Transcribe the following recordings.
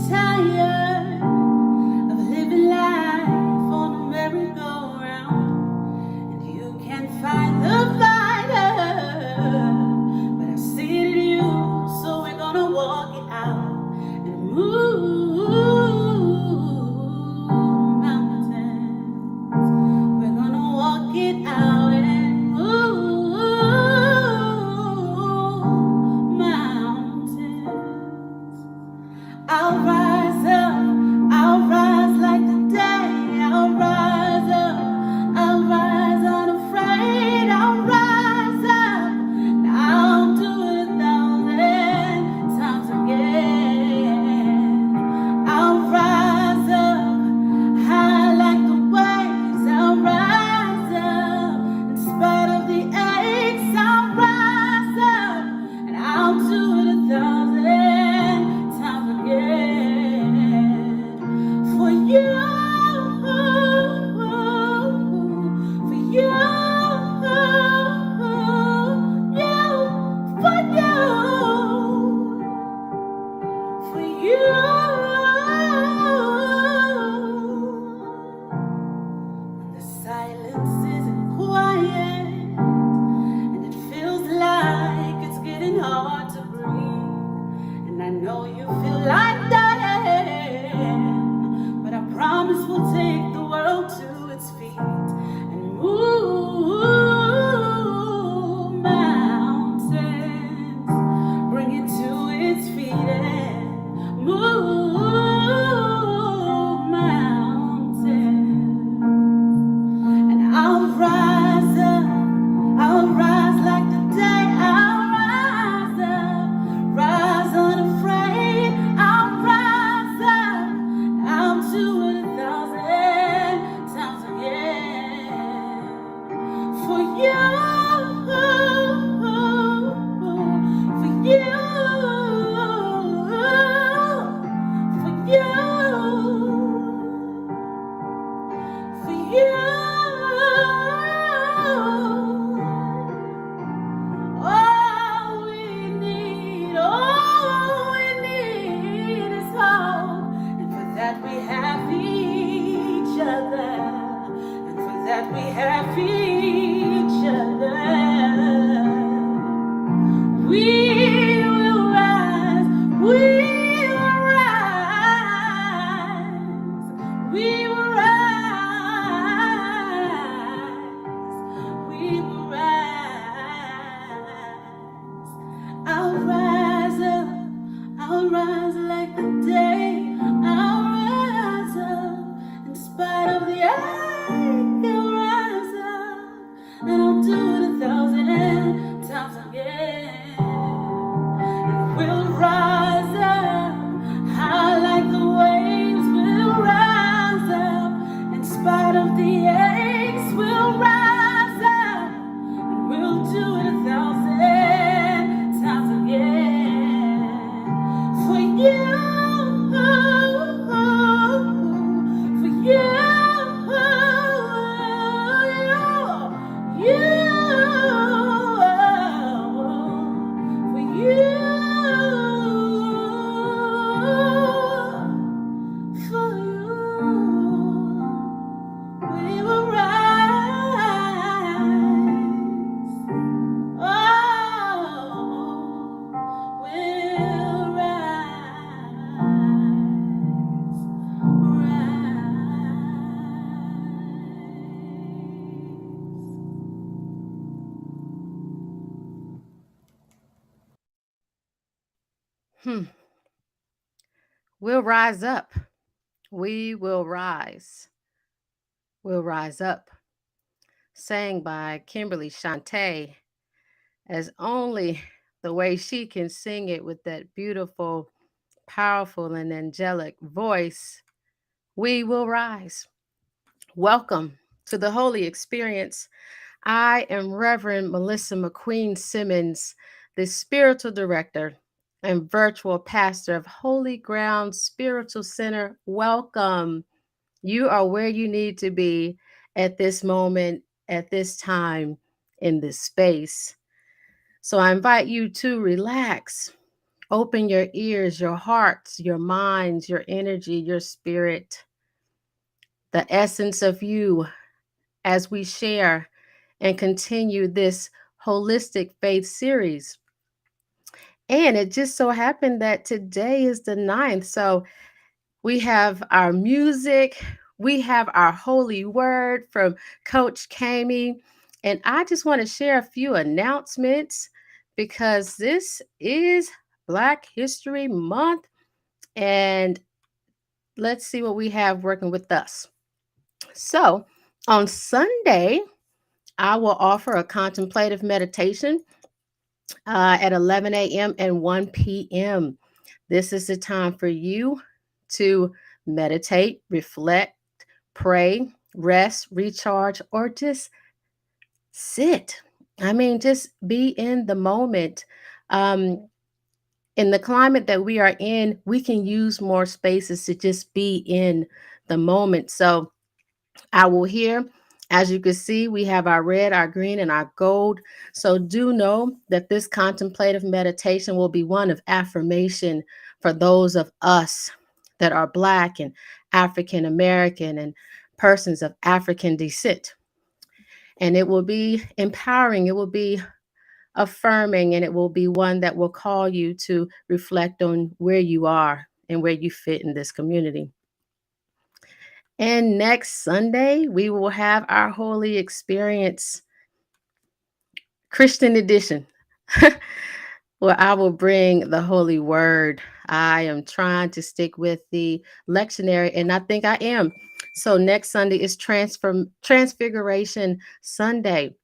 tired of living life on a merry-go-round, and you can't find the fighter, but I see it in you, so we're gonna walk it out and move mountains. We're gonna walk it out and move mountains. I'll rise up, I'll rise like the day. I'll rise up, I'll rise unafraid. I'll rise up, and I'll do it 1,000 times again. I'll rise up, high like the waves. I'll rise up, in spite of the aches. I'll rise up, and I'll do it 1,000 times again. For you, for you, for you. When the silence isn't quiet and it feels like it's getting hard to breathe, and I know you feel like dying, but I promise we'll take the world to its feet and move mountains, bring it to its feet and move mountains. And I'll rise up, I'll rise like the day. I'll rise up, rise unafraid. I'll rise up, I'll do it 1,000 times again. For you, for you, for you, for you. All we need is hope, and for that we have each other, and for that we have each other. We will rise, we will rise, we will rise, we will rise. I'll rise up, I'll rise like the day. I'll rise up, in spite of the ache. I'll rise up, and I'll do it 1,000 times again. And we'll rise up, high like the waves. We'll rise up, in spite of the aches. We'll rise up, and we'll do it 1,000 times again. For you, for you, you, for you, for you, we will rise. Oh, we'll rise. We'll rise up. We will rise. We'll rise up. Sang by Kimberly Shante, as only the way she can sing it with that beautiful, powerful, and angelic voice. We will rise. Welcome to the Holy Experience. I am Reverend Melissa McQueen Simmons, the spiritual director and virtual pastor of Holy Ground Spiritual Center. Welcome. You are where you need to be at this moment, at this time, in this space. So I invite you to relax, Open your ears, your hearts, your minds, your energy, your spirit, the essence of you as we share and continue this Holistic Faith Series. And it just so happened that today is the 9th. So we have our music, we have our holy word from Coach Cayme. And I just want to share a few announcements because this is Black History Month. And let's see what we have working with us. So on Sunday, I will offer a contemplative meditation at 11 a.m. and 1 p.m. This is the time for you to meditate, reflect, pray, rest, recharge, or just sit. I mean, just be in the moment. Um, in the climate that we are in, we can use more spaces to just be in the moment. So, I will hear. As you can see, we have our red, our green, and our gold. So do know that this contemplative meditation will be one of affirmation for those of us that are Black and African American and persons of African descent. And it will be empowering, it will be affirming, and it will be one that will call you to reflect on where you are and where you fit in this community. And next Sunday, we will have our Holy Experience Christian edition, where I will bring the Holy Word. I am trying to stick with the lectionary, and I think I am. So next Sunday is Transfiguration Sunday.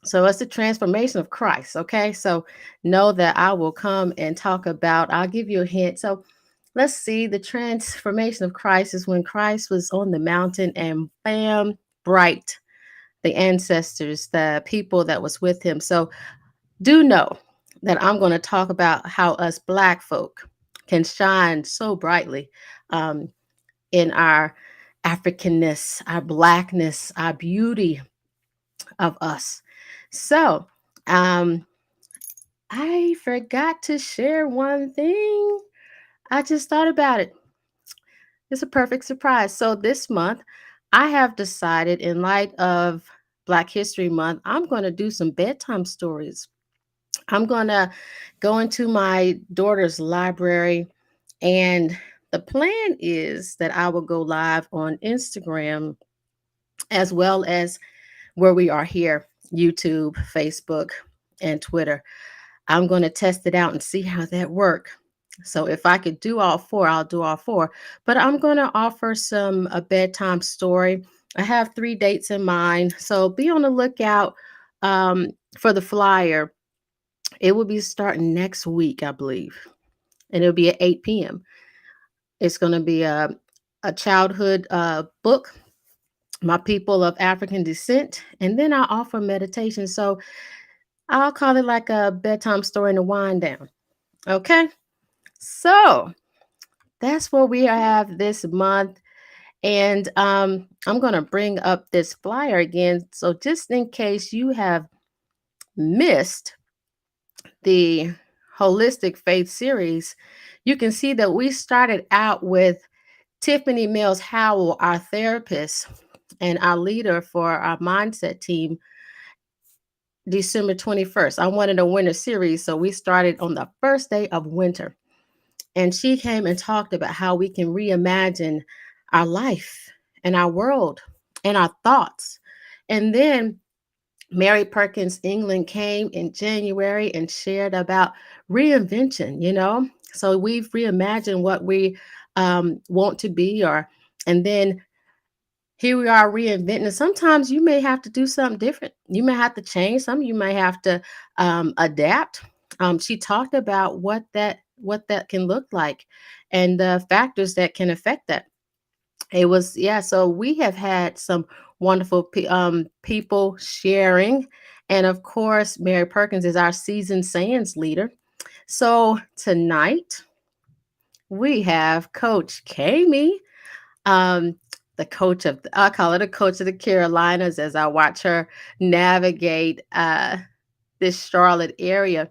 So it's the transformation of Christ. Okay. So know that I will come and talk about, I'll give you a hint. So let's see, the transformation of Christ is when Christ was on the mountain and bam, bright, the ancestors, the people that was with him. So do know that I'm going to talk about how us Black folk can shine so brightly um, in our Africanness, our Blackness, our beauty of us. So, um, I forgot to share one thing. I just thought about it. It's a perfect surprise. So this month, I have decided, in light of Black History Month, I'm going to do some bedtime stories. I'm going to go into my daughter's library, and the plan is that I will go live on Instagram as well as where we are here, YouTube, Facebook, and Twitter. I'm going to test it out and see how that works. So if I could do all four, I'll do all four. But I'm going to offer some a bedtime story. I have 3 dates in mind, so be on the lookout for the flyer. It will be starting next week, I believe, and it'll be at 8 p.m. It's going to be a childhood book, My People of African Descent, and then I offer meditation. So I'll call it like a bedtime story and a wind down. Okay. So that's what we have this month. And I'm going to bring up this flyer again. So just in case you have missed the Holistic Faith Series, you can see that we started out with Tiffany Mills Howell, our therapist and our leader for our mindset team, December 21st. I wanted a winter series, so we started on the first day of winter. And she came and talked about how we can reimagine our life and our world and our thoughts. And then Mary Perkins England came in January and shared about reinvention, you know. So we've reimagined what we want to be, or and then here we are reinventing. Sometimes you may have to do something different. You may have to change something. You may have to adapt. She talked about what that can look like, and the factors that can affect that. It was, yeah. So we have had some wonderful people sharing, and of course, Mary Perkins is our seasoned science leader. So tonight we have Coach Cayme, um, the coach of I call her the coach of the Carolinas as I watch her navigate this Charlotte area.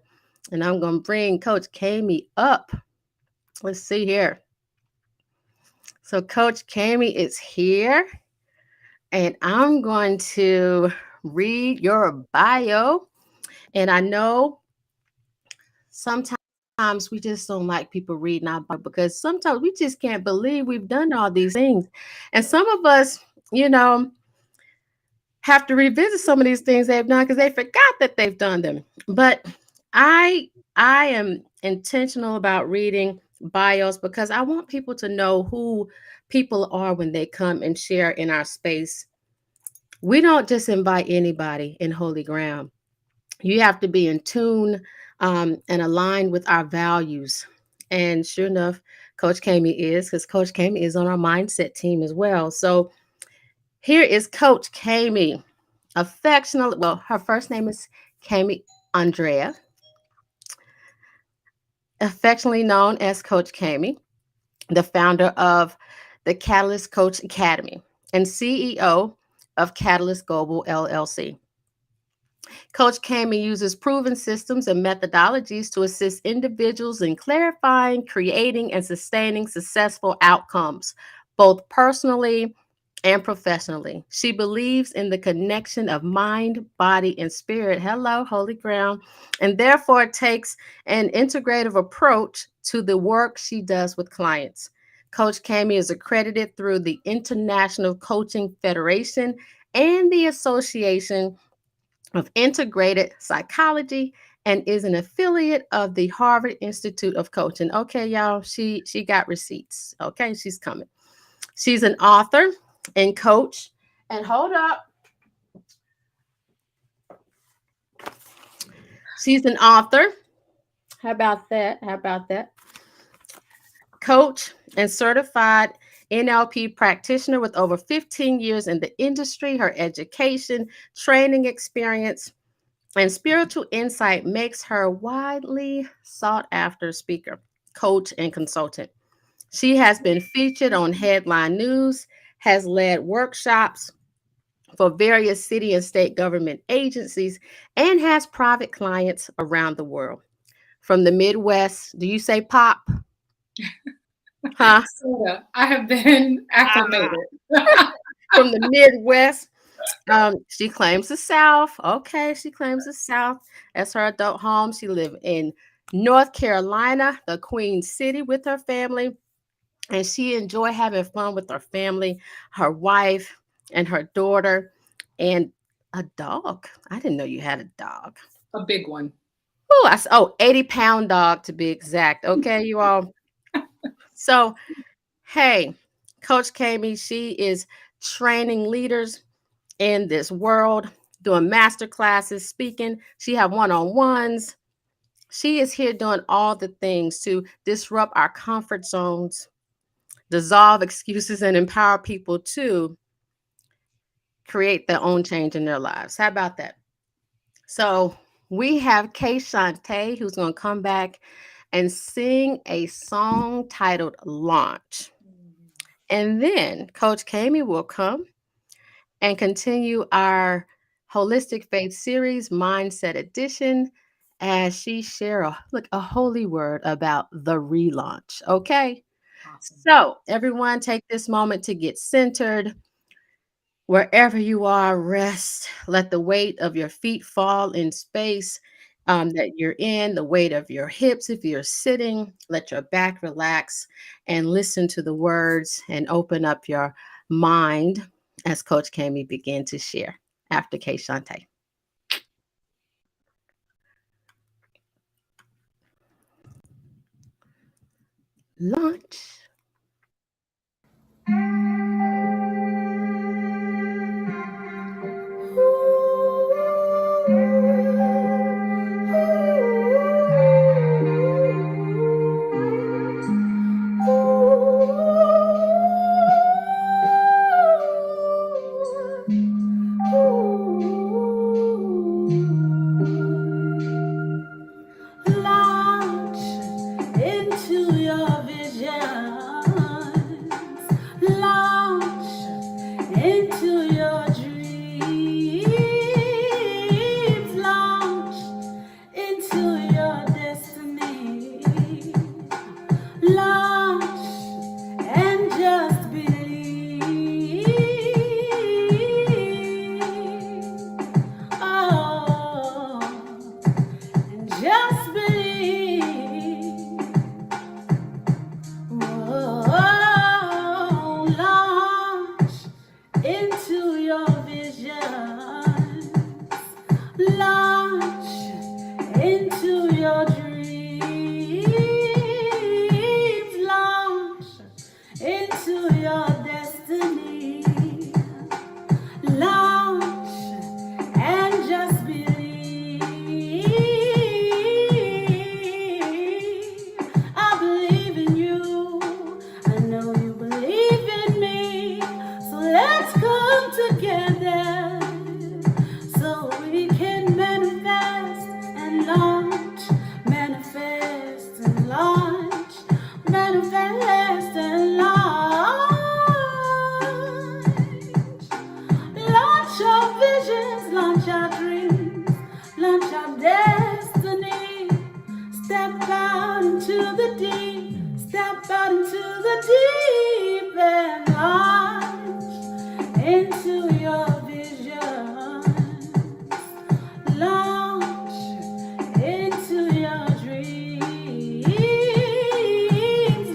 And I'm going to bring Coach Cayme up. Let's see here. So Coach Cayme is here, and I'm going to read your bio. And I know sometimes we just don't like people reading our bio because sometimes we just can't believe we've done all these things. And some of us, you know, have to revisit some of these things they've done because they forgot that they've done them. But I I am intentional about reading bios because I want people to know who people are when they come and share in our space. We don't just invite anybody in holy ground. You have to be in tune and aligned with our values. And sure enough, Coach Cayme is, because Coach Cayme is on our mindset team as well. So here is Coach Cayme, affectionately, well, her first name is Cayme Andrea, affectionately known as Coach Cayme, the founder of the Catalyst Coach Academy and CEO of Catalyst Global LLC. Coach Cayme uses proven systems and methodologies to assist individuals in clarifying, creating, and sustaining successful outcomes, both personally and professionally. She believes in the connection of mind, body, and spirit. Hello, holy ground. And therefore takes an integrative approach to the work she does with clients. Coach Cayme is accredited through the International Coaching Federation and the Association of Integrated Psychology and is an affiliate of the Harvard Institute of Coaching. Okay, y'all, she got receipts. Okay, she's coming. She's an author and coach. And hold up. She's an author. How about that? How about that? Coach and certified NLP practitioner with over 15 years in the industry. Her education, training experience, and spiritual insight makes her a widely sought after speaker, coach, and consultant. She has been featured on headline news, has led workshops for various city and state government agencies, and has private clients around the world. From the Midwest, do you say pop? Huh? Sorta. I have been acclimated. From the Midwest. She claims the South. Okay, she claims the South as her adult home. She lived in North Carolina, the Queen City, with her family, and she enjoyed having fun with her family, her wife, and her daughter, and a dog. I didn't know you had a dog. A big one. Oh, 80-pound dog to be exact. Okay, you all. So, hey, Coach Cayme, she is training leaders in this world, doing master classes, speaking. She have one-on-ones. She is here doing all the things to disrupt our comfort zones, dissolve excuses, and empower people to create their own change in their lives. How about that? So we have Kay Shantae who's going to come back and sing a song titled Launch. And then Coach Cayme will come and continue our Holistic Faith Series Mindset Edition as she share a holy word about the relaunch. Okay. Awesome. So everyone take this moment to get centered. Wherever you are, rest. Let the weight of your feet fall in space that you're in, the weight of your hips if you're sitting. Let your back relax and listen to the words and open up your mind as Coach Cayme began to share after Kay Shante. Launch. Launch into your vision. just believe. Whoa, launch into your visions. Launch into your dreams. Launch into your destiny. Launch and just believe. I believe in you. I know you believe in me. So let's come together so we can manifest and launch. Manifest and launch. Manifest and launch. Launch our visions, launch our dreams, launch our destiny. Step out into the deep, step out into the deep and launch into your vision. Launch into your dreams,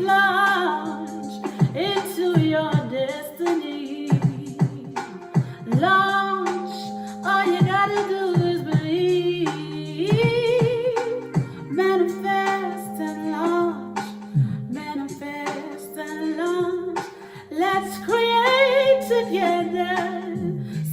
launch into your destiny. Launch, all you gotta do is believe. Manifest and launch, manifest and launch. Let's create together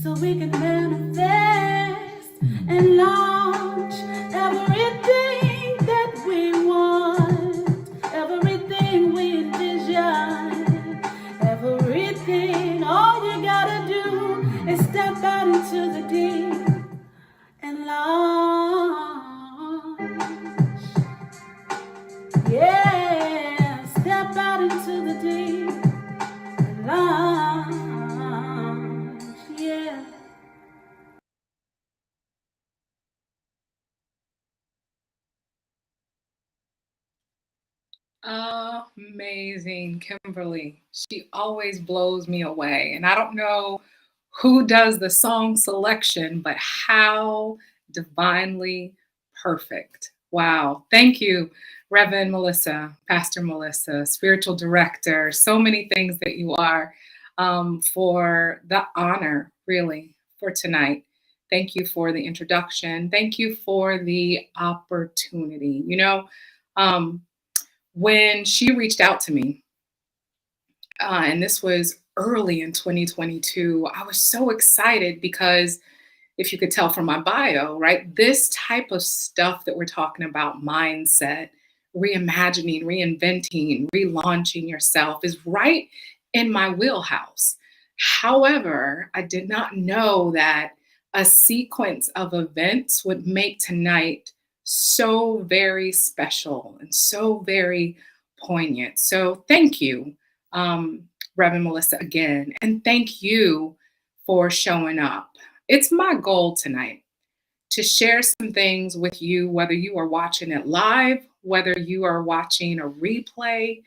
so we can manifest and launch everything that we want, everything we envision, everything. All you gotta do is step out into the deep and launch. Yeah, step out into the deep and launch. Yeah. Amazing, Kimberly. She always blows me away. And I don't know who does the song selection, but how divinely perfect. Wow. Thank you, Reverend Melissa, Pastor Melissa, spiritual director, so many things that you are, for the honor, really, for tonight. Thank you for the introduction. Thank you for the opportunity. Um, when she reached out to me, and this was early in 2022, I was so excited because if you could tell from my bio, right, this type of stuff that we're talking about, mindset, reimagining, reinventing, relaunching yourself, is right in my wheelhouse. However, I did not know that a sequence of events would make tonight so very special and so very poignant. So thank you, um, Reverend Melissa, again. And thank you for showing up. It's my goal tonight to share some things with you, whether you are watching it live, whether you are watching a replay.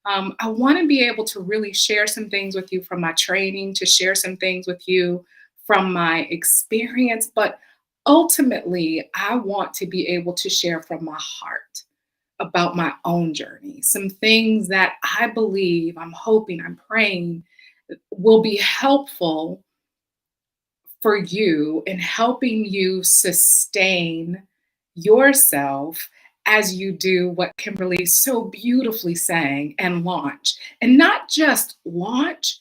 I want to be able to really share some things with you from my training, to share some things with you from my experience, but ultimately, I want to be able to share from my heart about my own journey, some things that I believe, I'm hoping, I'm praying will be helpful for you in helping you sustain yourself as you do what Kimberly so beautifully sang, and launch. And not just launch,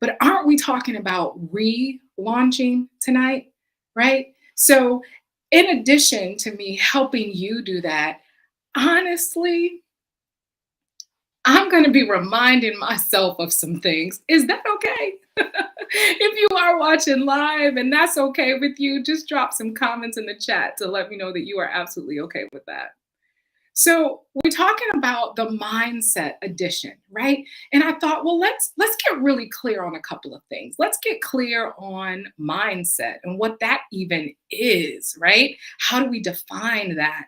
but aren't we talking about relaunching tonight? Right? So, in addition to me helping you do that, honestly, I'm going to be reminding myself of some things. Is that okay? If you are watching live and that's okay with you, just drop some comments in the chat to let me know that you are absolutely okay with that. So we're talking about the mindset edition, right? And I thought, well, let's get really clear on a couple of things. Let's get clear on mindset and what that even is, right? How do we define that?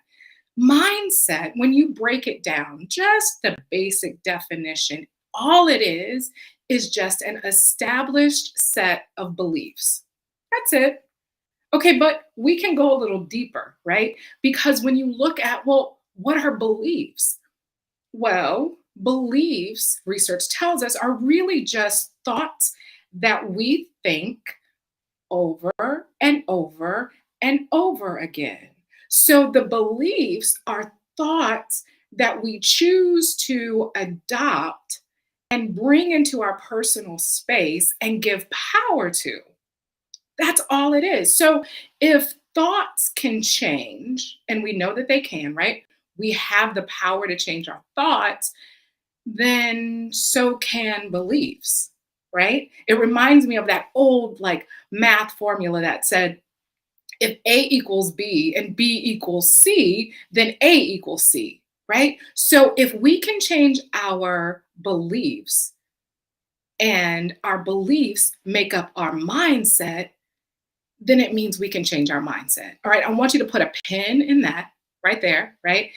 Mindset, when you break it down, just the basic definition, all it is just an established set of beliefs. That's it. Okay, but we can go a little deeper, right? Because when you look at, well, what are beliefs? Well, beliefs, research tells us, are really just thoughts that we think over and over and over again. So the beliefs are thoughts that we choose to adopt and bring into our personal space and give power to. That's all it is. So if thoughts can change, and we know that they can, right? We have the power to change our thoughts, then so can beliefs, right? It reminds me of that old like math formula that said if A equals B and B equals C, then A equals C, right? So if we can change our beliefs and our beliefs make up our mindset, then it means we can change our mindset. All right, I want you to put a pin in that right there, right?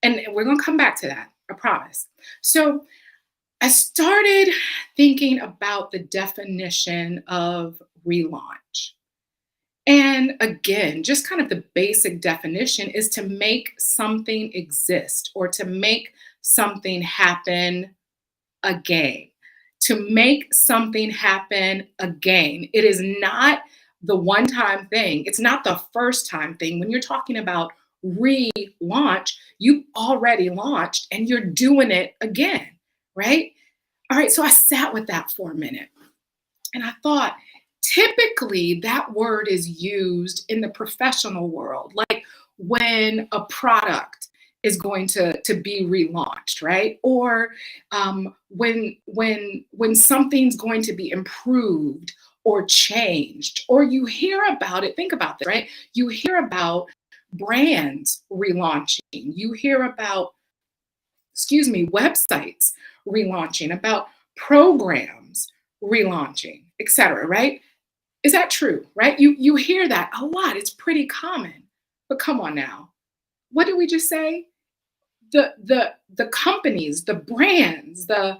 And we're going to come back to that, I promise. So I started thinking about the definition of relaunch. And again, just kind of the basic definition is to make something exist or to make something happen again. To make something happen again. It is not the one time thing, it's not the first time thing. When you're talking about relaunch, you already launched and you're doing it again, right? All right, so I sat with that for a minute and I thought, typically that word is used in the professional world, like when a product is going to be relaunched, right? Or when something's going to be improved or changed, or you hear about it. Think about this, right? You hear about brands relaunching. You hear about, excuse me, websites relaunching, about programs relaunching, etc. Right? Is that true? Right? You hear that a lot. It's pretty common. But come on now. What did we just say? The companies, the brands, the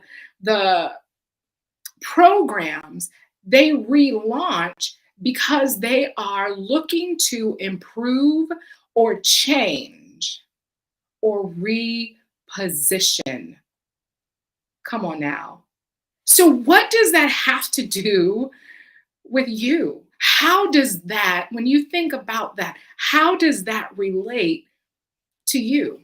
programs, they relaunch because they are looking to improve or change or reposition. Come on now. So, what does that have to do with you? How does that, when you think about that, how does that relate to you?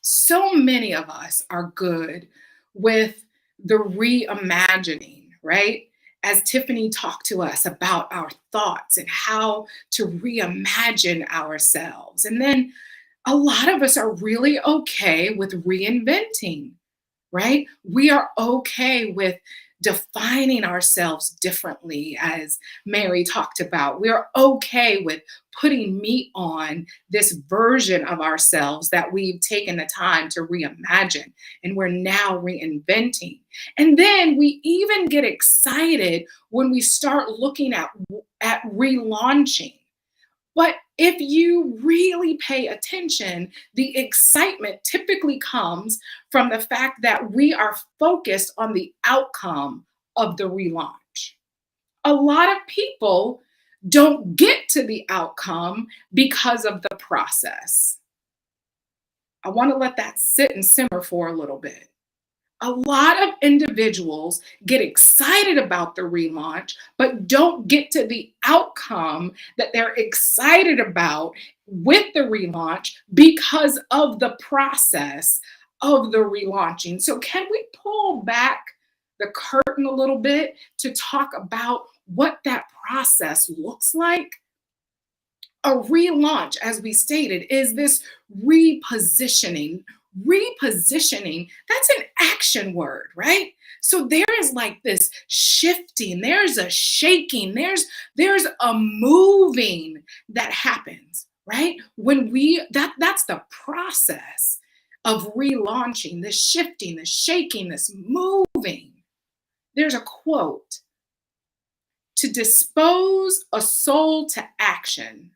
So many of us are good with the reimagining, right? As Tiffany talked to us about our thoughts and how to reimagine ourselves. And then a lot of us are really okay with reinventing, right? We are okay with defining ourselves differently, as Mary talked about. We're okay with putting meat on this version of ourselves that we've taken the time to reimagine and we're now reinventing. And then we even get excited when we start looking at relaunching. But if you really pay attention, the excitement typically comes from the fact that we are focused on the outcome of the relaunch. A lot of people don't get to the outcome because of the process. I want to let that sit and simmer for a little bit. A lot of individuals get excited about the relaunch, but don't get to the outcome that they're excited about with the relaunch because of the process of the relaunching. So, can we pull back the curtain a little bit to talk about what that process looks like? A relaunch, as we stated, is this repositioning. Repositioning, that's an action word, right? So there is like this shifting, there's a shaking, there's a moving that happens, right? When we that's the process of relaunching, the shifting, the shaking, this moving. There's a quote: to dispose a soul to action,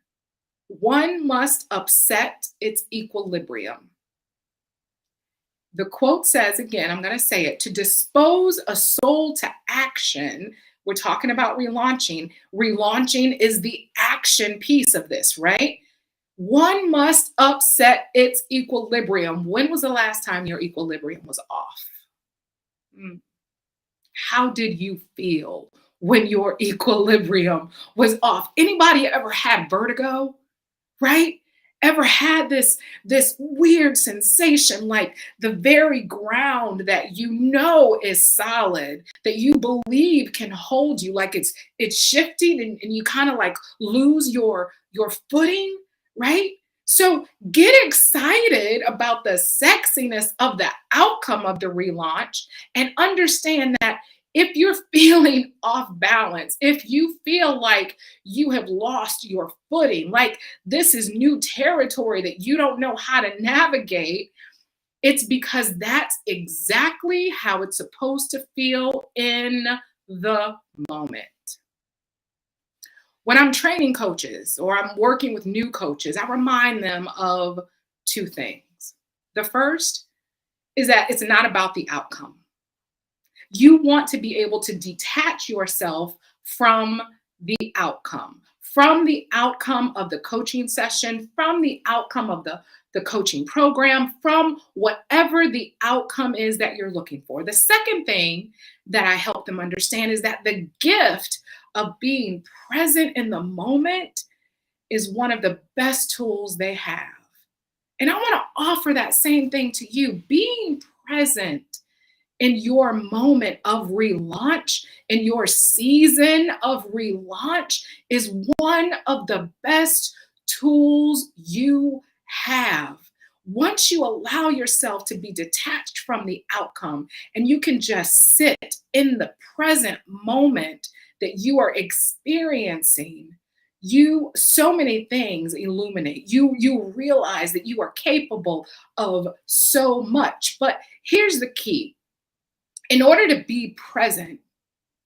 one must upset its equilibrium. The quote says, again, I'm going to say it: to dispose a soul to action, We're talking about relaunching. Relaunching is the action piece of this, right? One must upset its equilibrium. When was the last time your equilibrium was off? Mm. How did you feel when your equilibrium was off? Anybody ever had vertigo? Right? Ever had this weird sensation like the very ground that you know is solid, that you believe can hold you, like it's shifting and you kind of like lose your footing, right? So get excited about the sexiness of the outcome of the relaunch and understand that if you're feeling off balance, if you feel like you have lost your footing, like this is new territory that you don't know how to navigate, it's because that's exactly how it's supposed to feel in the moment. When I'm training coaches or I'm working with new coaches, I remind them of two things. The first is that it's not about the outcome. You want to be able to detach yourself from the outcome of the coaching session, from the outcome of the coaching program, from whatever the outcome is that you're looking for. The second thing that I help them understand is that the gift of being present in the moment is one of the best tools they have. And I want to offer that same thing to you. Being present in your moment of relaunch, in your season of relaunch, is one of the best tools you have. Once you allow yourself to be detached from the outcome and you can just sit in the present moment that you are experiencing, you so many things illuminate. You realize that you are capable of so much. But here's the key. In order to be present,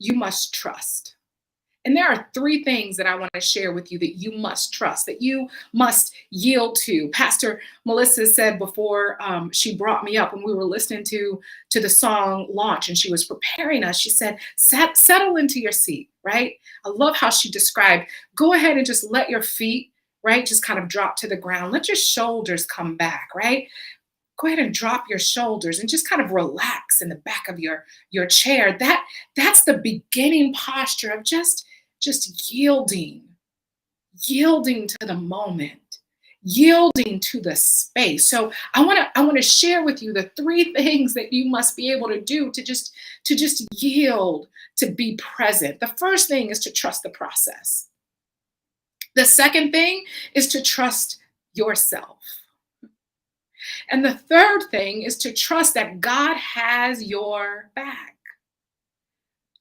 you must trust. And there are three things that I want to share with you that you must trust, that you must yield to. Pastor Melissa said before she brought me up when we were listening to the song Launch and she was preparing us, she said, settle into your seat, right? I love how she described, go ahead and just let your feet, right, just kind of drop to the ground. Let your shoulders come back, right? Go ahead and drop your shoulders and just kind of relax in the back of your chair. That's the beginning posture of just yielding to the moment, yielding to the space. So I want to share with you the three things that you must be able to do to just yield, to be present. The first thing is to trust the process. The second thing is to trust yourself. And the third thing is to trust that God has your back.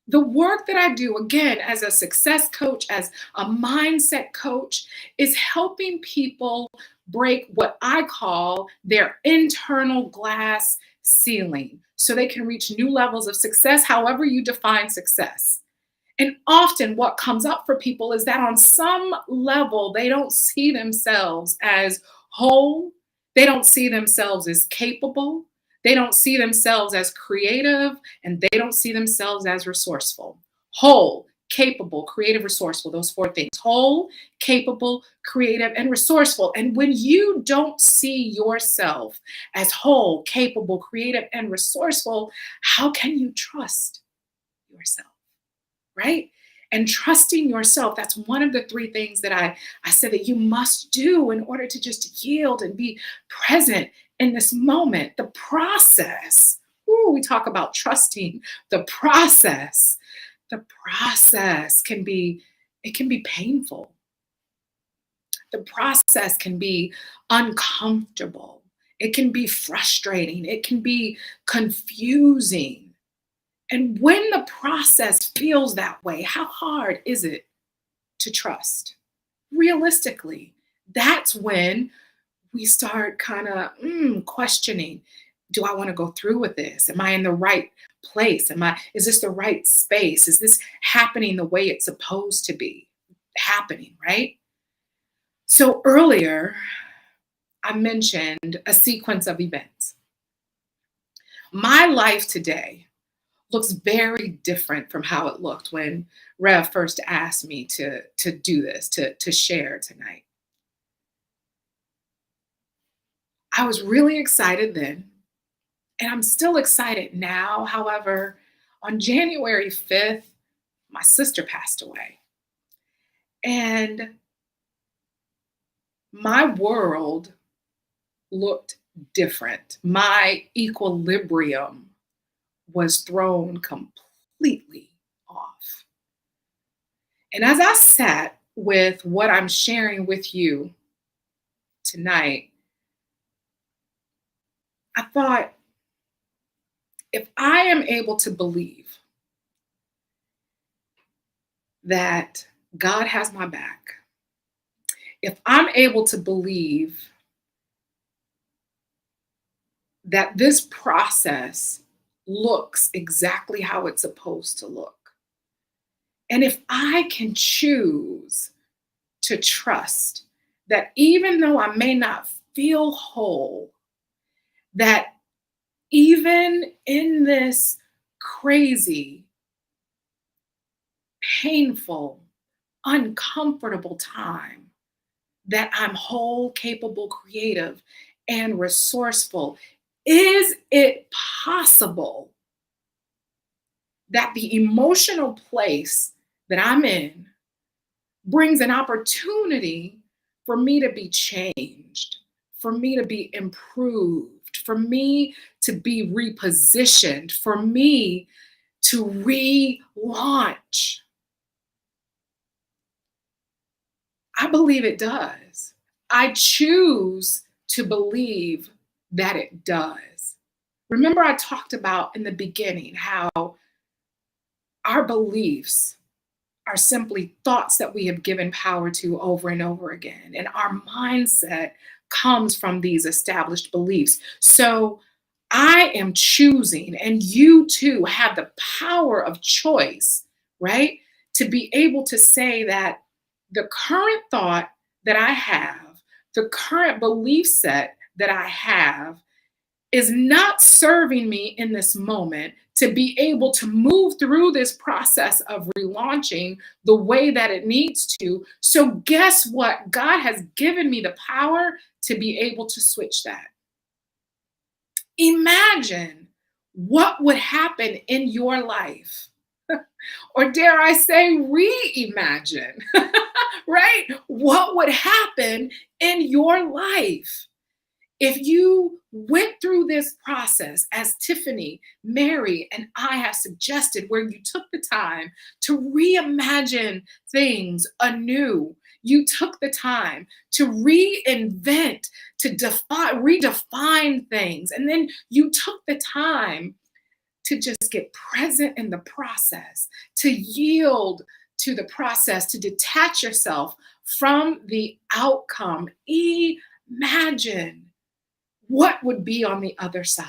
The work that I do, again, as a success coach, as a mindset coach, is helping people break what I call their internal glass ceiling so they can reach new levels of success, however you define success. And often what comes up for people is that on some level, they don't see themselves as whole. They don't see themselves as capable. They don't see themselves as creative, and they don't see themselves as resourceful. Whole, capable, creative, resourceful, those four things. Whole, capable, creative, and resourceful. And when you don't see yourself as whole, capable, creative, and resourceful, how can you trust yourself? Right? And trusting yourself, that's one of the three things that I said that you must do in order to just yield and be present in this moment. The process, we talk about trusting the process. The process can be painful. The process can be uncomfortable. It can be frustrating. It can be confusing. And when the process feels that way, how hard is it to trust? Realistically, that's when we start kind of questioning, do I want to go through with this? Am I in the right place? Is this the right space? Is this happening the way it's supposed to be happening, right? So earlier, I mentioned a sequence of events. My life today looks very different from how it looked when Rev first asked me to do this, to share tonight. I was really excited then, and I'm still excited now. However, on January 5th, my sister passed away. And my world looked different. My equilibrium was thrown completely off. And as I sat with what I'm sharing with you tonight, I thought, if I am able to believe that God has my back, if I'm able to believe that this process looks exactly how it's supposed to look, and if I can choose to trust that even though I may not feel whole, that even in this crazy, painful, uncomfortable time, that I'm whole, capable, creative, and resourceful. Is it possible that the emotional place that I'm in brings an opportunity for me to be changed, for me to be improved, for me to be repositioned, for me to relaunch? I believe it does. I choose to believe that it does. Remember, I talked about in the beginning how our beliefs are simply thoughts that we have given power to over and over again. And our mindset comes from these established beliefs. So I am choosing, and you too have the power of choice, right? To be able to say that the current thought that I have, the current belief set that I have, is not serving me in this moment to be able to move through this process of relaunching the way that it needs to. So guess what? God has given me the power to be able to switch that. Imagine what would happen in your life, or dare I say, reimagine, right? What would happen in your life if you went through this process, as Tiffany, Mary, and I have suggested, where you took the time to reimagine things anew? You took the time to reinvent, to redefine things. And then you took the time to just get present in the process, to yield to the process, to detach yourself from the outcome. Imagine what would be on the other side.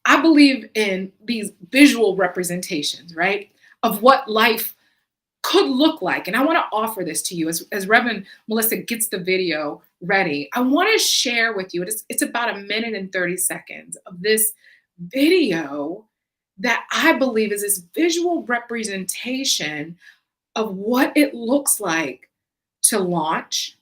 I believe in these visual representations, right, of what life could look like. And I want to offer this to you as Reverend Melissa gets the video ready. I want to share with you, it's about 1 minute and 30 seconds of this video that I believe is this visual representation of what it looks like to launch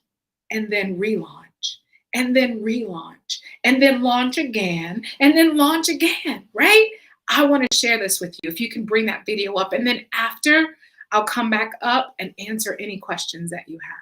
and then relaunch, and then relaunch, and then launch again, and then launch again, right? I want to share this with you. If you can bring that video up, and then after, I'll come back up and answer any questions that you have.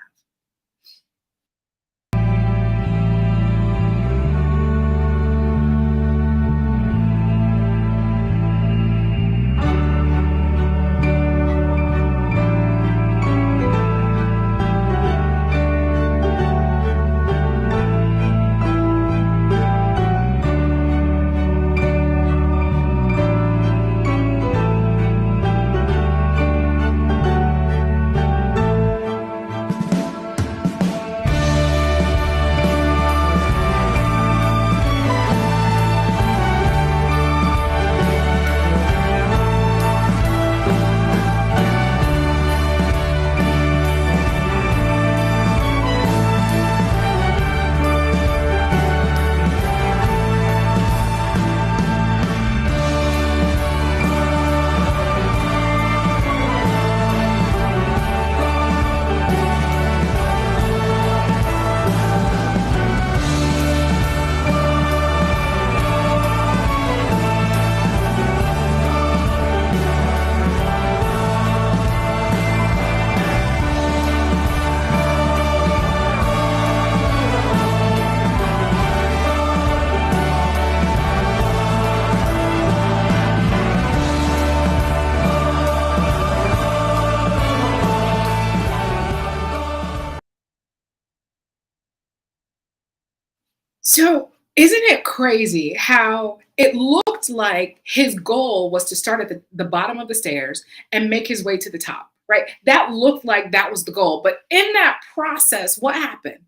So, isn't it crazy how it looked like his goal was to start at the bottom of the stairs and make his way to the top, right? That looked like that was the goal. But in that process, what happened?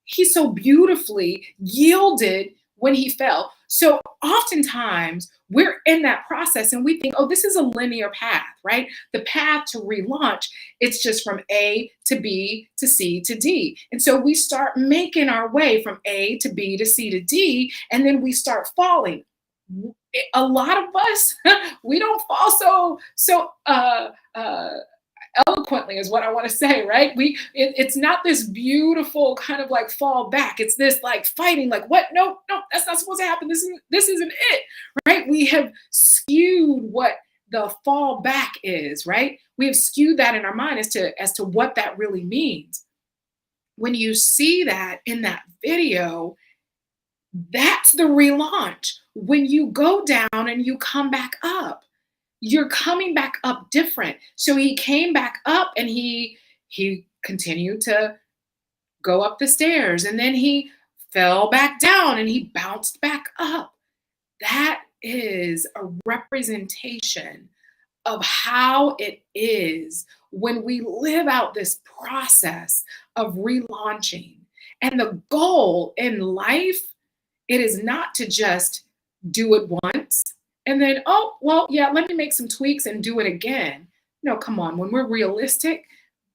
He so beautifully yielded when he fell. So oftentimes we're in that process and we think, oh, this is a linear path, right? The path to relaunch, it's just from A to B to C to D. And so we start making our way from A to B to C to D, and then we start falling. A lot of us, we don't fall so eloquently is what I want to say, right? It's not this beautiful kind of like fall back. It's this like fighting, like what? No, no, that's not supposed to happen. This isn't it, right? We have skewed what the fall back is, right? We have skewed that in our mind as to what that really means. When you see that in that video, that's the relaunch. When you go down and you come back up, you're coming back up different. So he came back up and he continued to go up the stairs, and then he fell back down and he bounced back up. That is a representation of how it is when we live out this process of relaunching. And the goal in life, it is not to just do it once and then, oh, well, yeah, let me make some tweaks and do it again. No, come on. When we're realistic,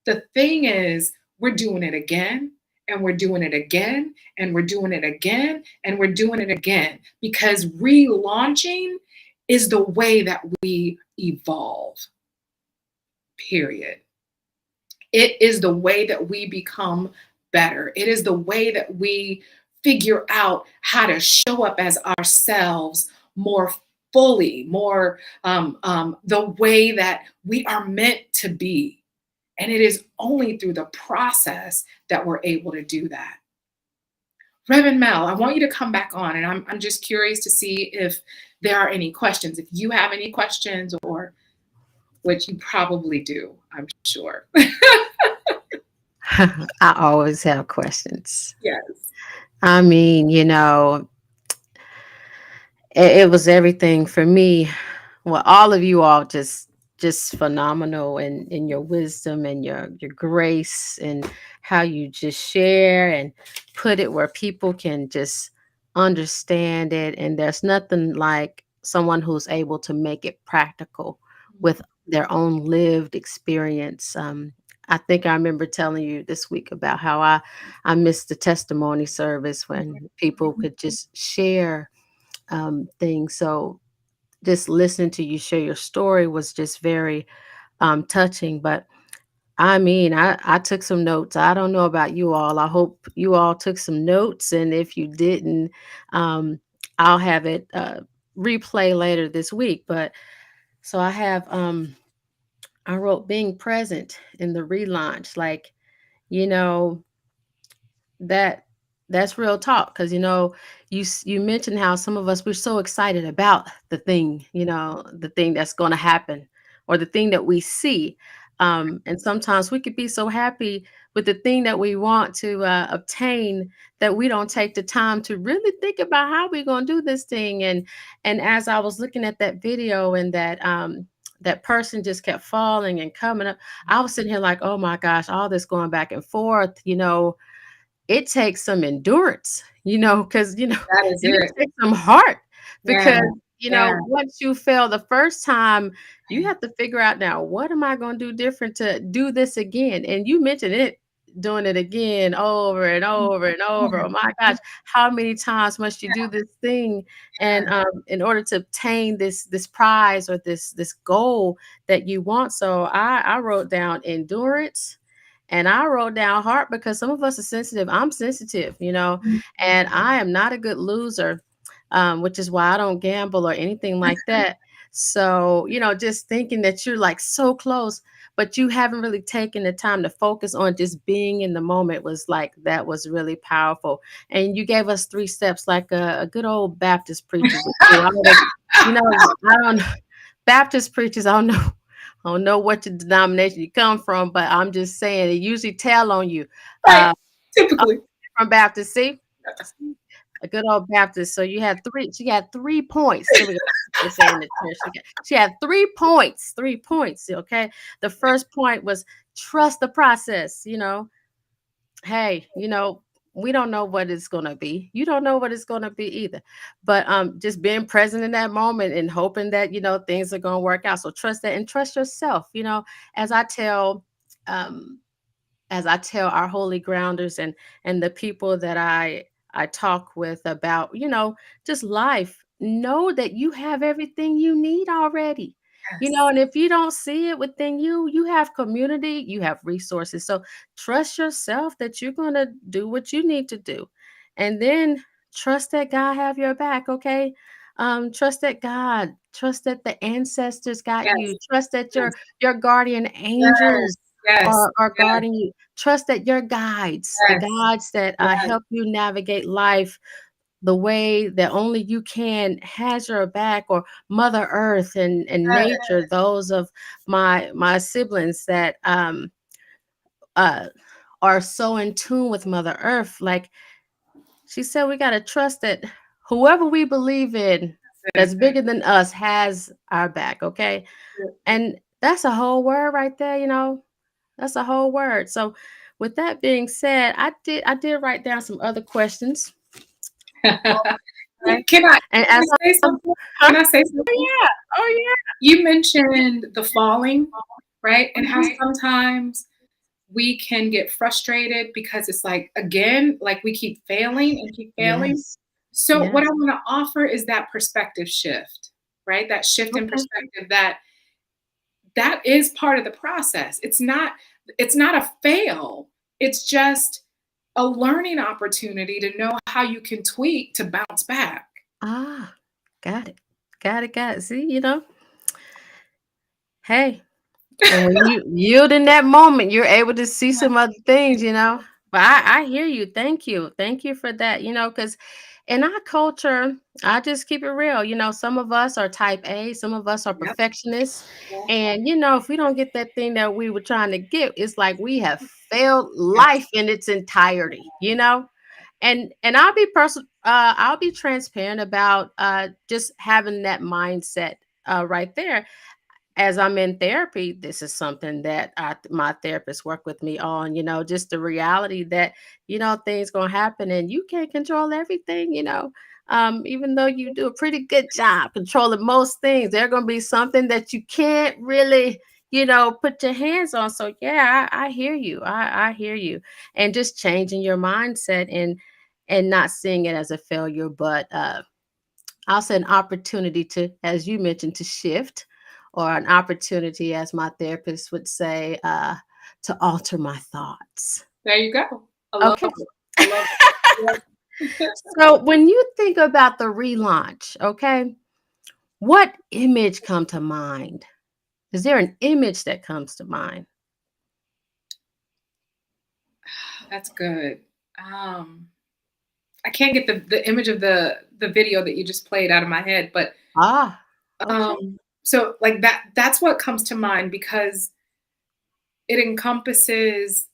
the thing is, we're doing it again and we're doing it again and we're doing it again and we're doing it again, because relaunching is the way that we evolve, period. It is the way that we become better. It is the way that we figure out how to show up as ourselves more fully, more the way that we are meant to be. And it is only through the process that we're able to do that. Reverend Mel, I want you to come back on, and I'm just curious to see if there are any questions. If you have any questions, or which you probably do, I'm sure. I always have questions. Yes. I mean, it was everything for me. Well, all of you all just phenomenal in your wisdom and your grace, and how you just share and put it where people can just understand it. And there's nothing like someone who's able to make it practical with their own lived experience. I think I remember telling you this week about how I missed the testimony service when people could just share things. So just listening to you share your story was just very touching. But I mean, I took some notes. I don't know about you all. I hope you all took some notes. And if you didn't, um, I'll have it replay later this week. But so I wrote being present in the relaunch. Like, you know, that that's real talk, because you mentioned how some of us, we're so excited about the thing, the thing that's going to happen, or the thing that we see, and sometimes we could be so happy with the thing that we want to obtain, that we don't take the time to really think about how we're going to do this thing. And as I was looking at that video, and that person just kept falling and coming up, I was sitting here like, oh my gosh, all this going back and forth, it takes some endurance, because, That is it it. takes some heart, Yeah. because, Yeah. once you fail the first time, you have to figure out, now, what am I going to do different to do this again? And you mentioned it, doing it again over and over and over. Oh my gosh, how many times must you do this thing? And in order to obtain this prize, or this goal that you want. So I wrote down endurance, and I wrote down heart, because some of us are sensitive. I'm sensitive, and I am not a good loser, which is why I don't gamble or anything like that. So, just thinking that you're like so close, but you haven't really taken the time to focus on just being in the moment, was like, that was really powerful. And you gave us 3 steps, like a good old Baptist preacher would do. I don't know. Baptist preachers, I don't know what denomination you come from, but I'm just saying, it usually tell on you. Right. Uh, Typically. from Baptist, see? a good old Baptist. So you had three. She had 3 points. Here we go. They say in the church, she had 3 points. 3 points. Okay. The first point was trust the process. Hey, we don't know what it's gonna be. You don't know what it's gonna be either. But just being present in that moment and hoping that things are gonna work out. So trust that and trust yourself. As I tell um as I tell our holy grounders and the people that I talk with about, just life, know that you have everything you need already. Yes. And if you don't see it within you, you have community, you have resources. So trust yourself that you're going to do what you need to do. And then trust that God have your back, okay? Trust that the ancestors got Yes. you. Trust that Yes. your guardian Yes. angels Yes. are Yes. guarding you. Trust that your guides, the Yes. guides that Yes. help you navigate life the way that only you can, has your back, or Mother Earth and Yes. nature, those of my siblings that uh are so in tune with Mother Earth. Like she said, we gotta trust that whoever we believe in that's bigger than us has our back, okay? And that's a whole word right there. That's a whole word. So with that being said, I did write down some other questions. Okay. Can I And as say I'm something? huh? Can I say Oh something? yeah. Oh yeah. You mentioned the falling, right? And how Mhm. sometimes we can get frustrated because it's like, again, like we keep failing and keep failing. Yes. So, what I Yes. want to offer is that perspective shift, right? That shift in Okay. perspective that is part of the process. It's not a fail. It's just a learning opportunity to know how you can tweak to bounce back. Ah, got it. Got it. Got it. See, hey, and when you yield in that moment, you're able to see some other things. But I hear you. Thank you. Thank you for that. Because in our culture, I just keep it real. Some of us are type A, some of us are Yep. perfectionists. Yeah. And if we don't get that thing that we were trying to get, it's like we have failed Yes. life in its entirety. And I'll be transparent about just having that mindset right there. As I'm in therapy, this is something that my therapist worked with me on, just the reality that, things gonna happen and you can't control everything. Even though you do a pretty good job controlling most things, there gonna be something that you can't really, put your hands on. So yeah, I hear you. I hear you. And just changing your mindset and not seeing it as a failure, but also an opportunity to, as you mentioned, to shift, or an opportunity, as my therapist would say, to alter my thoughts. There you go. I love Okay. it. I love it. Yeah. So when you think about the relaunch, okay, what image come to mind? Is there an image that comes to mind? That's good. Um, I can't get the image of the video that you just played out of my head, but Ah, okay. so like that's what comes to mind because it encompasses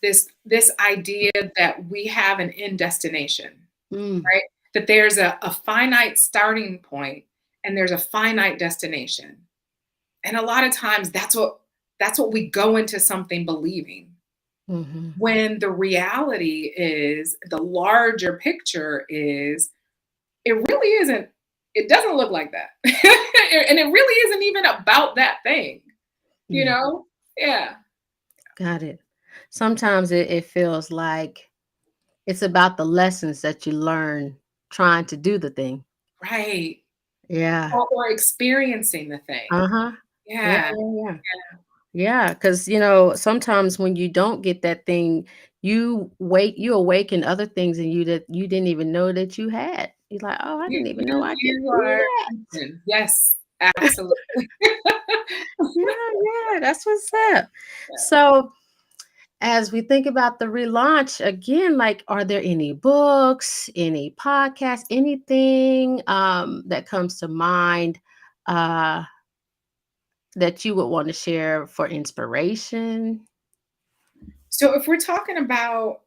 this idea that we have an end destination, Mm, right? That there's a finite starting point and there's a finite destination. And a lot of times that's what we go into something believing. hmm When the reality is the larger picture is it really isn't, it doesn't look like that. And it really isn't even about that thing, you Yeah, know? Yeah. got it. Sometimes it feels like it's about the lessons that you learn trying to do the thing. Right. Yeah. Or experiencing the thing. Uh-huh. Yeah, Yeah. yeah, yeah. Yeah, because sometimes when you don't get that thing, you awaken other things in you that you didn't even know that you had. You're like, oh, I You didn't even know you I could you do are that. open. Yes, absolutely. Yeah, yeah, that's what's up. So as we think about the relaunch again, like, are there any books, any podcasts, anything that comes to mind uh that you would want to share for inspiration? So if we're talking about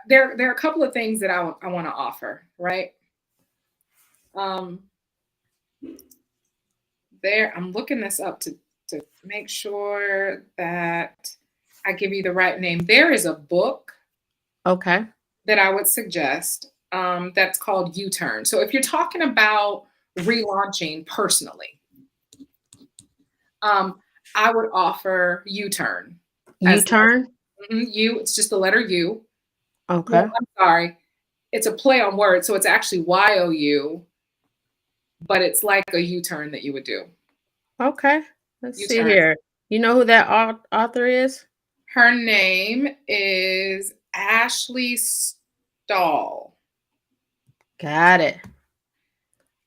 there are a couple of things that I want to offer, right? Um, I'm looking this up to make sure that I give you the right name. There is a book Okay. that I would suggest that's called U-Turn. So if you're talking about relaunching personally, I would offer U-Turn as U-turn. U. It's just the letter U. Well, Okay. I'm sorry. It's a play on words, so it's actually YOU, but it's like a U-turn that you would do. Okay. Let's see U-turn. here. You know who that author is? Her name is Ashley Stahl. Got it.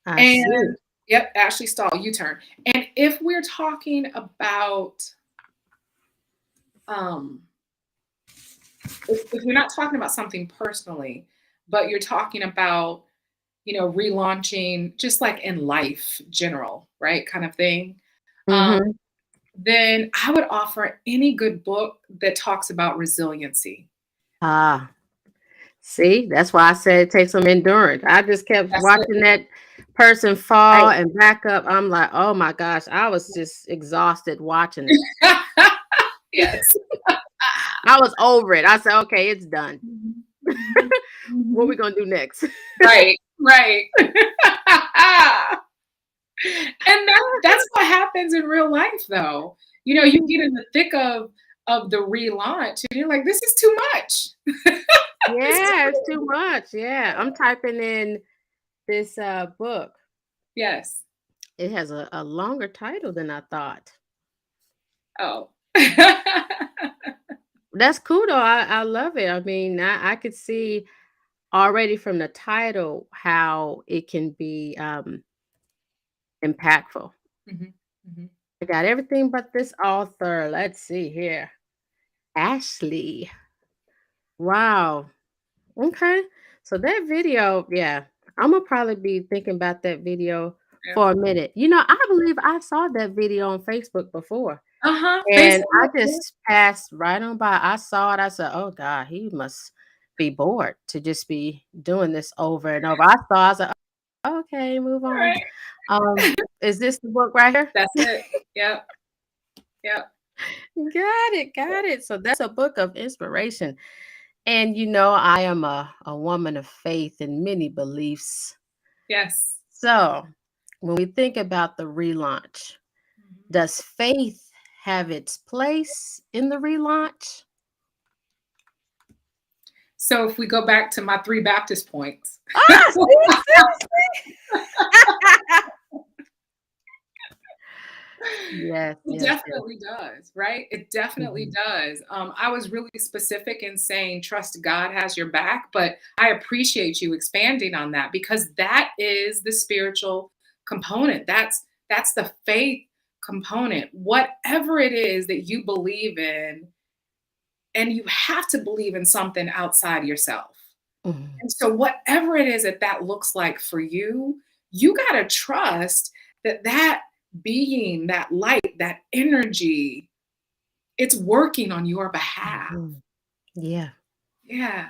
I see. And yep, Ashley Stahl, U-turn. And if we're talking about um if you're not talking about something personally, but you're talking about, relaunching just like in life general, right? Kind of thing. Um, Mm-hmm. then I would offer any good book that talks about resiliency. Ah, see, that's why I said it takes some endurance. I just kept That's it. watching that person fall Right. and back up. I'm like, oh my gosh, I was just exhausted watching it. Yes. I was over it. I said, okay, it's done. Mhm, What mhm. we gonna do next? Right, right. And that's what happens in real life though. You get in the thick of the relaunch and you're like, this is too much. This is Yeah, it's too too much. Yeah, I'm typing in this book. Yes. It has a longer title than I thought. Oh. That's cool though. I love it. I mean, I could see already from the title how it can be impactful. Mhm, mhm. I got everything but this author. Let's see here. Ashley. Wow. Okay. So that video, yeah, I'm gonna probably be thinking about that video Yeah. for a minute. I believe I saw that video on Facebook before. Uh-huh. And I Facebook. Yeah. just passed right on by. I saw it. I said, "Oh God, he must be bored to just be doing this over and over." I said, "Oh, okay, move on." Right. Is this the book right here? That's it. Yep. Yep. Got it, got it. So that's a book of inspiration. And I am a woman of faith and many beliefs. Yes. So when we think about the relaunch, Mhm. does faith have its place in the relaunch? So if we go back to my three Baptist points. Ah, see? Yes, It yes, yes. definitely does, right? It definitely Mhm. does. I was really specific in saying trust God has your back, but I appreciate you expanding on that because that is the spiritual component. That's the faith component. Whatever it is that you believe in, and you have to believe in something outside yourself. Mhm. And so whatever it is that looks like for you, you got to trust that being, that light, that energy, it's working on your behalf. Mhm. Yeah. Yeah.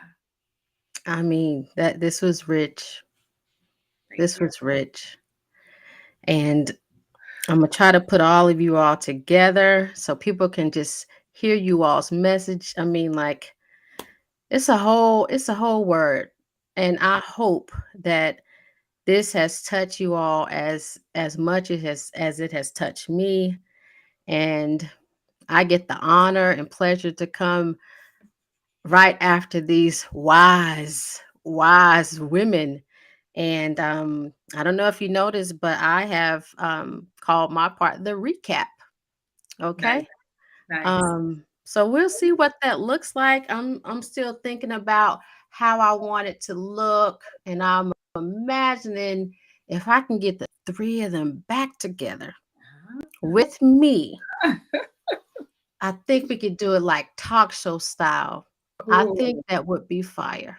I mean, that this was rich. Thank This you. was rich. And I'm gonna try to put all of you all together so people can just hear you all's message. I mean, like it's a whole word. And I hope that this has touched you all as much as it has touched me. And I get the honor and pleasure to come right after these wise women. And I don't know if you noticed, but I have called my part the recap. Nice. Okay. Nice. So we'll see what that looks like. I'm still thinking about how I want it to look, and I'm imagining if I can get the three of them back together with me. I think we could do it like talk show style. I think Ooh, that would be fire. yeah.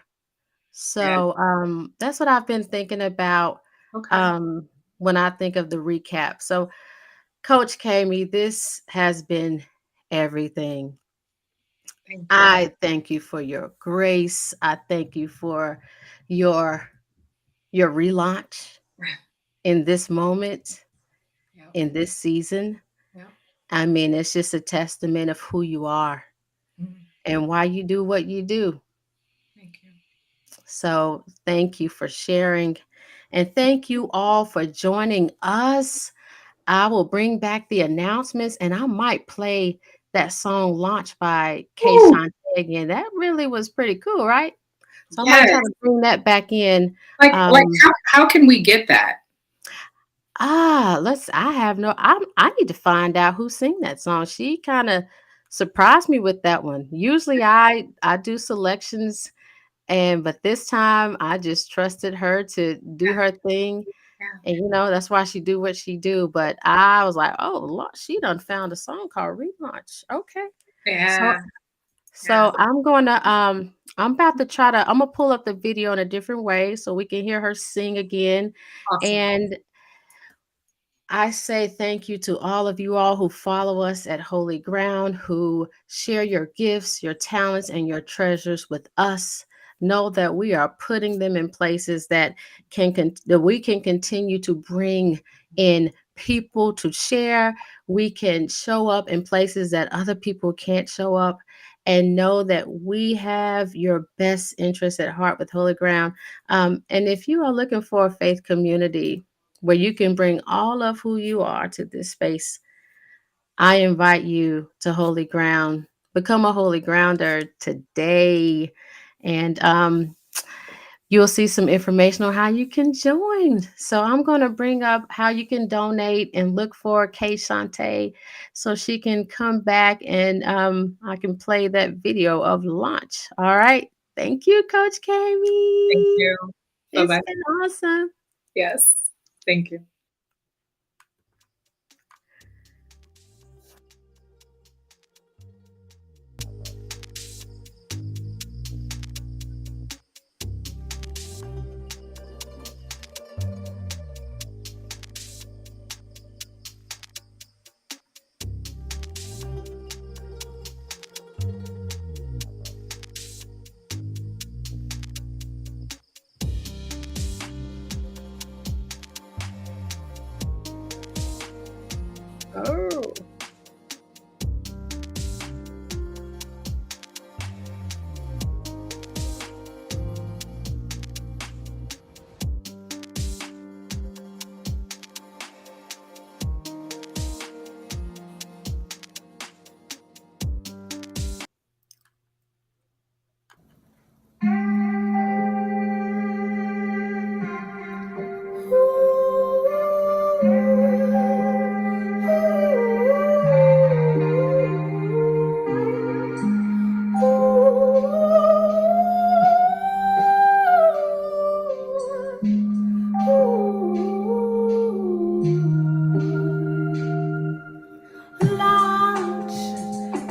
So that's what I've been thinking about Okay. um, when I think of the recap. So, Coach Cayme, this has been everything. Thank you. I thank you for your grace. I thank you for your your relaunch in this moment, Yep. in this season. Yep. I mean, it's just a testament of who you are Mm, and why you do what you do. thank you. So, thank you for sharing. And thank you all for joining us. I will bring back the announcements and I might play that song Launch by Woo! Shantae again. That really was pretty cool, right? So I might Yes. try to bring that back in. Like Um, how can we get that? let's I have no I need to find out who sing that song. She kind of surprised me with that one. Usually I do selections and but this time I just trusted her to do her thing. Yeah. And that's why she do what she do. But I was like, oh Lord, she done found a song called Relaunch. Okay. So Yeah. Yeah. so I'm about to I'm gonna pull up the video in a different way so we can hear her sing again. Awesome. And I say thank you to all of you all who follow us at Holy Ground, who share your gifts, your talents, and your treasures with us. Know that we are putting them in places that that we can continue to bring in people to share. We can show up in places that other people can't show up, and know that we have your best interest at heart with Holy Ground. And if you are looking for a faith community where you can bring all of who you are to this space, I invite you to Holy Ground. Become a Holy Grounder today. And you'll see some information on how you can join. So I'm going to bring up how you can donate and look for Kay Shantae so she can come back and I can play that video of launch. All right. Thank you, Coach Thank Cayme. you. It's Bye-bye. been awesome. Yes. Thank you. Oh. Launch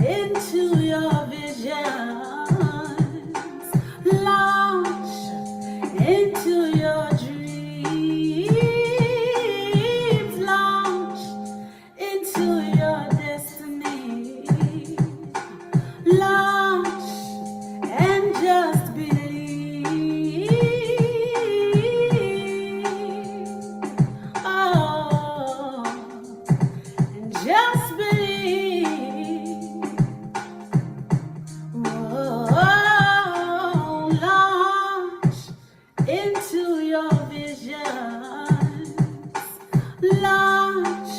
into your visions. Launch into your dreams. Launch into your destiny. Launch and just believe. Oh, and just believe. Oh, launch into your visions. Launch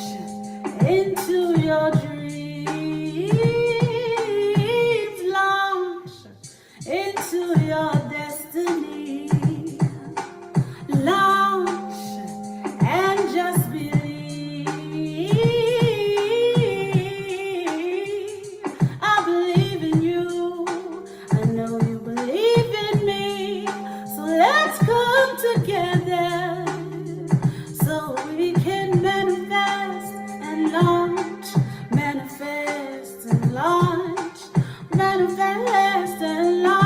into your dreams. Launch into your destiny. Launch and just believe. I believe in you. I know you believe in me. So let's come together so we can manifest and launch. Manifest and launch. Manifest and launch.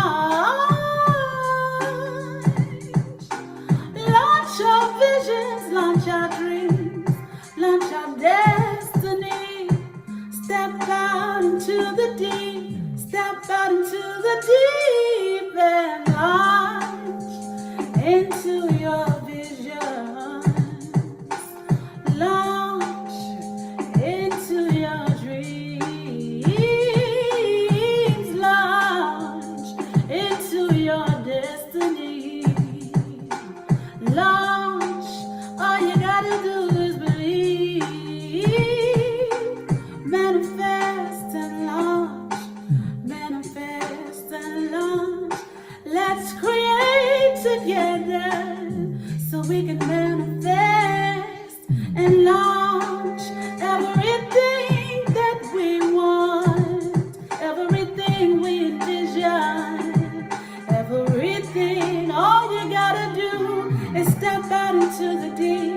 Launch our visions, launch our dreams, launch our destiny. Step out into the deep, step out into the deep and launch into your vision. Launch into your dreams. Launch into your destiny. Launch, all you gotta do is believe. Manifest and launch. Manifest and launch. Let's create together so we can manifest and launch everything that we want, everything we envision, everything. All you gotta do is step out into the deep